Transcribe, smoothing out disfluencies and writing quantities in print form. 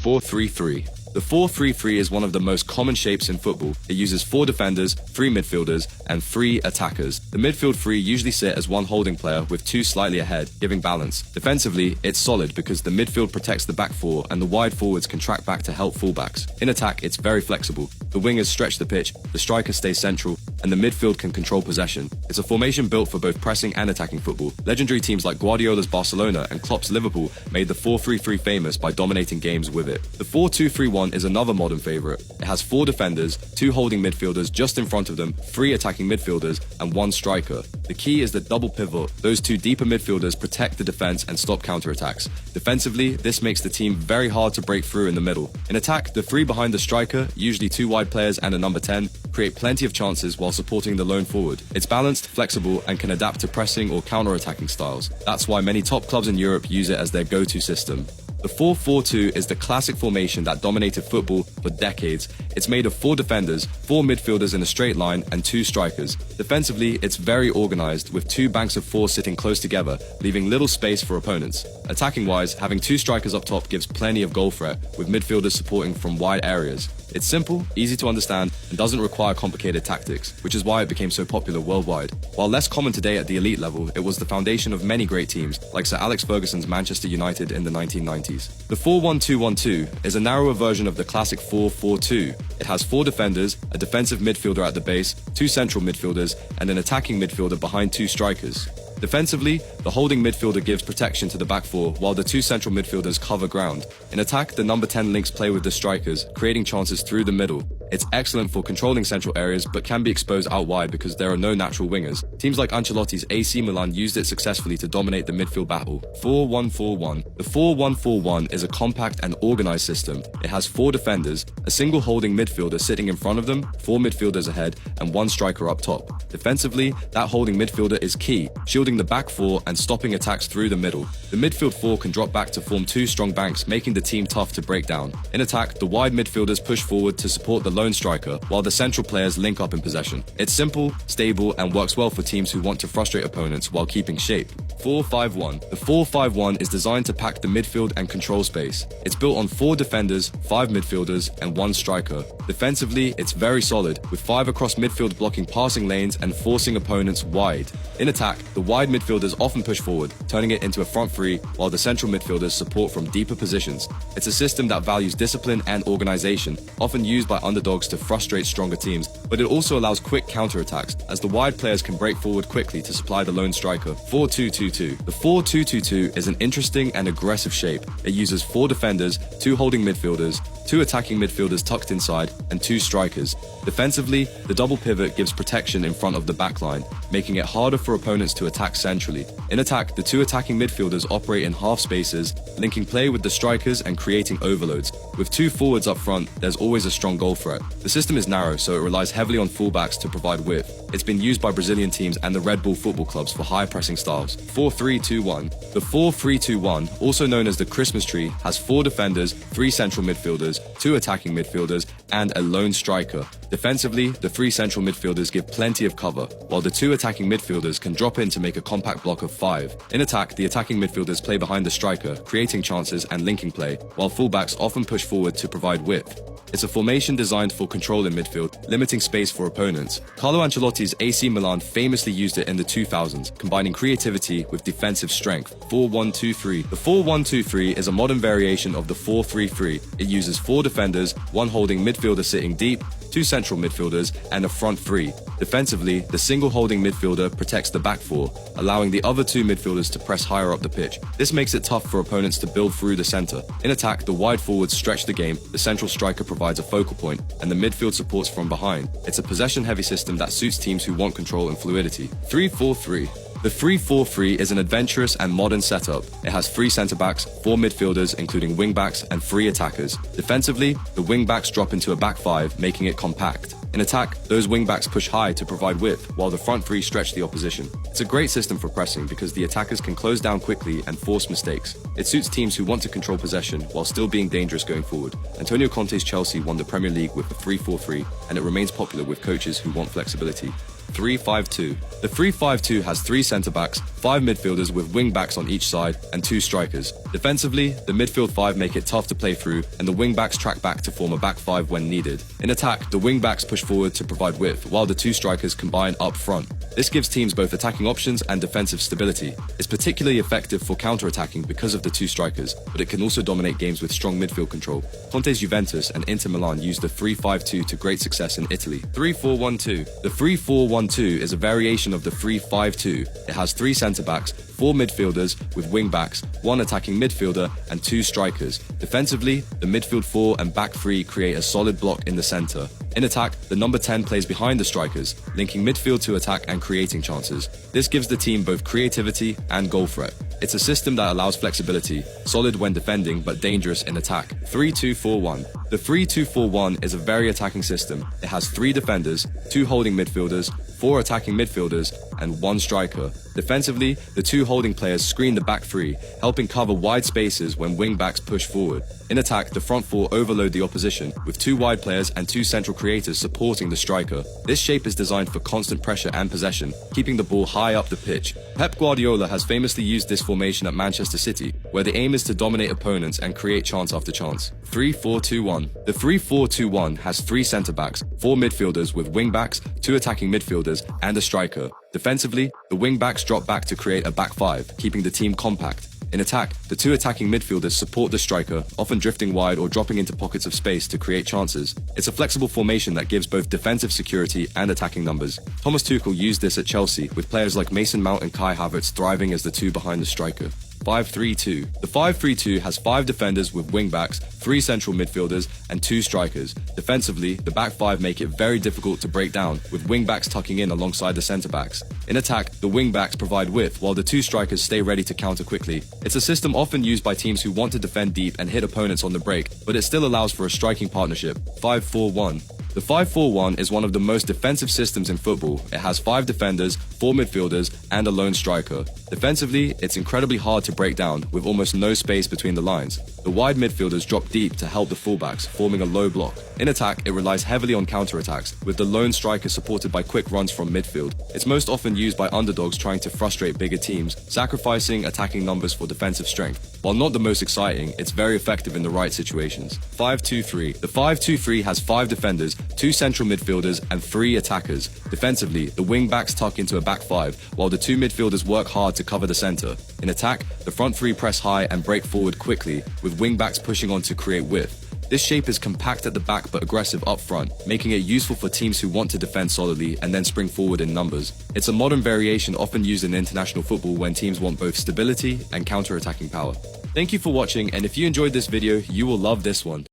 4-3-3. The 4-3-3 is one of the most common shapes in football. It uses 4 defenders, 3 midfielders, and 3 attackers. The midfield 3 usually sit as one holding player with 2 slightly ahead, giving balance. Defensively, it's solid because the midfield protects the back 4 and the wide forwards can track back to help fullbacks. In attack, it's very flexible. The wingers stretch the pitch, the striker stays central, and the midfield can control possession. It's a formation built for both pressing and attacking football. Legendary teams like Guardiola's Barcelona and Klopp's Liverpool made the 4-3-3 famous by dominating games with it. The 4-2-3-1 is another modern favourite. It has 4 defenders, 2 holding midfielders just in front of them, 3 attacking midfielders, and 1 striker. The key is the double pivot. Those 2 deeper midfielders protect the defence and stop counterattacks. Defensively, this makes the team very hard to break through in the middle. In attack, the 3 behind the striker, usually 2 wide players and a number 10, create plenty of chances while supporting the lone forward. It's balanced, flexible, and can adapt to pressing or counter-attacking styles. That's why many top clubs in Europe use it as their go-to system. The 4-4-2 is the classic formation that dominated football for decades. It's made of 4 defenders, 4 midfielders in a straight line, and 2 strikers. Defensively, it's very organised, with 2 banks of 4 sitting close together, leaving little space for opponents. Attacking-wise, having 2 strikers up top gives plenty of goal threat, with midfielders supporting from wide areas. It's simple, easy to understand, and doesn't require complicated tactics, which is why it became so popular worldwide. While less common today at the elite level, it was the foundation of many great teams, like Sir Alex Ferguson's Manchester United in the 1990s. The 4-1-2-1-2 is a narrower version of the classic 4-4-2. It has 4 defenders, a defensive midfielder at the base, 2 central midfielders, and an attacking midfielder behind 2 strikers. Defensively, the holding midfielder gives protection to the back 4, while the 2 central midfielders cover ground. In attack, the number 10 links play with the strikers, creating chances through the middle. It's excellent for controlling central areas, but can be exposed out wide because there are no natural wingers. Teams like Ancelotti's AC Milan used it successfully to dominate the midfield battle. 4-1-4-1. The 4-1-4-1 is a compact and organised system. It has 4 defenders, a single holding midfielder sitting in front of them, 4 midfielders ahead, and 1 striker up top. Defensively, that holding midfielder is key, shielding the back 4 and stopping attacks through the middle. The midfield 4 can drop back to form 2 strong banks, making the team tough to break down. In attack, the wide midfielders push forward to support the lone striker, while the central players link up in possession. It's simple, stable, and works well for teams who want to frustrate opponents while keeping shape. 4-5-1. The 4-5-1 is designed to pack the midfield and control space. It's built on 4 defenders, 5 midfielders, and 1 striker. Defensively, it's very solid, with 5 across midfield blocking passing lanes and forcing opponents wide. In attack, the wide midfielders often push forward, turning it into a front 3, while the central midfielders support from deeper positions. It's a system that values discipline and organisation, often used by underdogs to frustrate stronger teams, but it also allows quick counter-attacks, as the wide players can break forward quickly to supply the lone striker. 4-2-2-2. The 4-2-2-2 is an interesting and aggressive shape. It uses 4 defenders, 2 holding midfielders, 2 attacking midfielders tucked inside, and 2 strikers. Defensively, the double pivot gives protection in front of the backline, making it harder for opponents to attack centrally. In attack, the 2 attacking midfielders operate in half spaces, linking play with the strikers and creating overloads. With 2 forwards up front, there's always a strong goal threat. The system is narrow, so it relies heavily on fullbacks to provide width. It's been used by Brazilian teams and the Red Bull football clubs for high pressing styles. 4-3-2-1. The 4-3-2-1, also known as the Christmas tree, has 4 defenders, 3 central midfielders, 2 attacking midfielders, and a lone striker. Defensively, the 3 central midfielders give plenty of cover, while the 2 attacking midfielders can drop in to make a compact block of 5. In attack, the attacking midfielders play behind the striker, creating chances and linking play, while fullbacks often push forward to provide width. It's a formation designed for control in midfield, limiting space for opponents. Carlo Ancelotti's AC Milan famously used it in the 2000s, combining creativity with defensive strength. 4-1-2-3. The 4-1-2-3 is a modern variation of the 4-3-3. It uses 4 defenders, 1 holding midfielder sitting deep, 2 central midfielders, and a front 3. Defensively, the single holding midfielder protects the back 4, allowing the other 2 midfielders to press higher up the pitch. This makes it tough for opponents to build through the centre. In attack, the wide forwards stretch the game, the central striker provides a focal point, and the midfield supports from behind. It's a possession-heavy system that suits teams who want control and fluidity. 3-4-3. The 3-4-3 is an adventurous and modern setup. It has 3 centre-backs, 4 midfielders including wing-backs, and 3 attackers. Defensively, the wing-backs drop into a back 5, making it compact. In attack, those wing-backs push high to provide width, while the front 3 stretch the opposition. It's a great system for pressing because the attackers can close down quickly and force mistakes. It suits teams who want to control possession while still being dangerous going forward. Antonio Conte's Chelsea won the Premier League with the 3-4-3, and it remains popular with coaches who want flexibility. 3-5-2. The 3-5-2 has 3 centre-backs, 5 midfielders with wing-backs on each side, and 2 strikers. Defensively, the midfield 5 make it tough to play through, and the wing-backs track back to form a back 5 when needed. In attack, the wing-backs push forward to provide width, while the 2 strikers combine up front. This gives teams both attacking options and defensive stability. It's particularly effective for counter-attacking because of the 2 strikers, but it can also dominate games with strong midfield control. Conte's Juventus and Inter Milan used the 3-5-2 to great success in Italy. 3-4-1-2. The 3-4-1-2 is a variation of the 3-5-2. It has 3 centre-backs, 4 midfielders with wing-backs, 1 attacking midfielder, and 2 strikers. Defensively, the midfield 4 and back 3 create a solid block in the centre. In attack, the number 10 plays behind the strikers, linking midfield to attack and creating chances. This gives the team both creativity and goal threat. It's a system that allows flexibility, solid when defending but dangerous in attack. 3-2-4-1. The 3-2-4-1 is a very attacking system. It has 3 defenders, 2 holding midfielders, 4 attacking midfielders, and 1 striker. Defensively, the 2 holding players screen the back 3, helping cover wide spaces when wing-backs push forward. In attack, the front 4 overload the opposition, with 2 wide players and 2 central creators supporting the striker. This shape is designed for constant pressure and possession, keeping the ball high up the pitch. Pep Guardiola has famously used this formation at Manchester City, where the aim is to dominate opponents and create chance after chance. 3-4-2-1. The 3-4-2-1 has 3 centre-backs, 4 midfielders with wing-backs, 2 attacking midfielders, and a striker. Defensively, the wing-backs drop back to create a back 5, keeping the team compact. In attack, the 2 attacking midfielders support the striker, often drifting wide or dropping into pockets of space to create chances. It's a flexible formation that gives both defensive security and attacking numbers. Thomas Tuchel used this at Chelsea, with players like Mason Mount and Kai Havertz thriving as the 2 behind the striker. 5-3-2. The 5-3-2 has 5 defenders with wing-backs, 3 central midfielders, and 2 strikers. Defensively, the back 5 make it very difficult to break down, with wing-backs tucking in alongside the centre-backs. In attack, the wing-backs provide width, while the 2 strikers stay ready to counter quickly. It's a system often used by teams who want to defend deep and hit opponents on the break, but it still allows for a striking partnership. 5-4-1. The 5-4-1 is one of the most defensive systems in football. It has 5 defenders, 4 midfielders, and a lone striker. Defensively, it's incredibly hard to break down, with almost no space between the lines. The wide midfielders drop deep to help the fullbacks, forming a low block. In attack, it relies heavily on counter-attacks, with the lone striker supported by quick runs from midfield. It's most often used by underdogs trying to frustrate bigger teams, sacrificing attacking numbers for defensive strength. While not the most exciting, it's very effective in the right situations. 5-2-3. The 5-2-3 has 5 defenders, 2 central midfielders, and 3 attackers. Defensively, the wing-backs tuck into a back 5, while the 2 midfielders work hard to cover the centre. In attack, the front 3 press high and break forward quickly, with wing-backs pushing on to create width. This shape is compact at the back but aggressive up front, making it useful for teams who want to defend solidly and then spring forward in numbers. It's a modern variation often used in international football when teams want both stability and counter-attacking power. Thank you for watching, and if you enjoyed this video, you will love this one.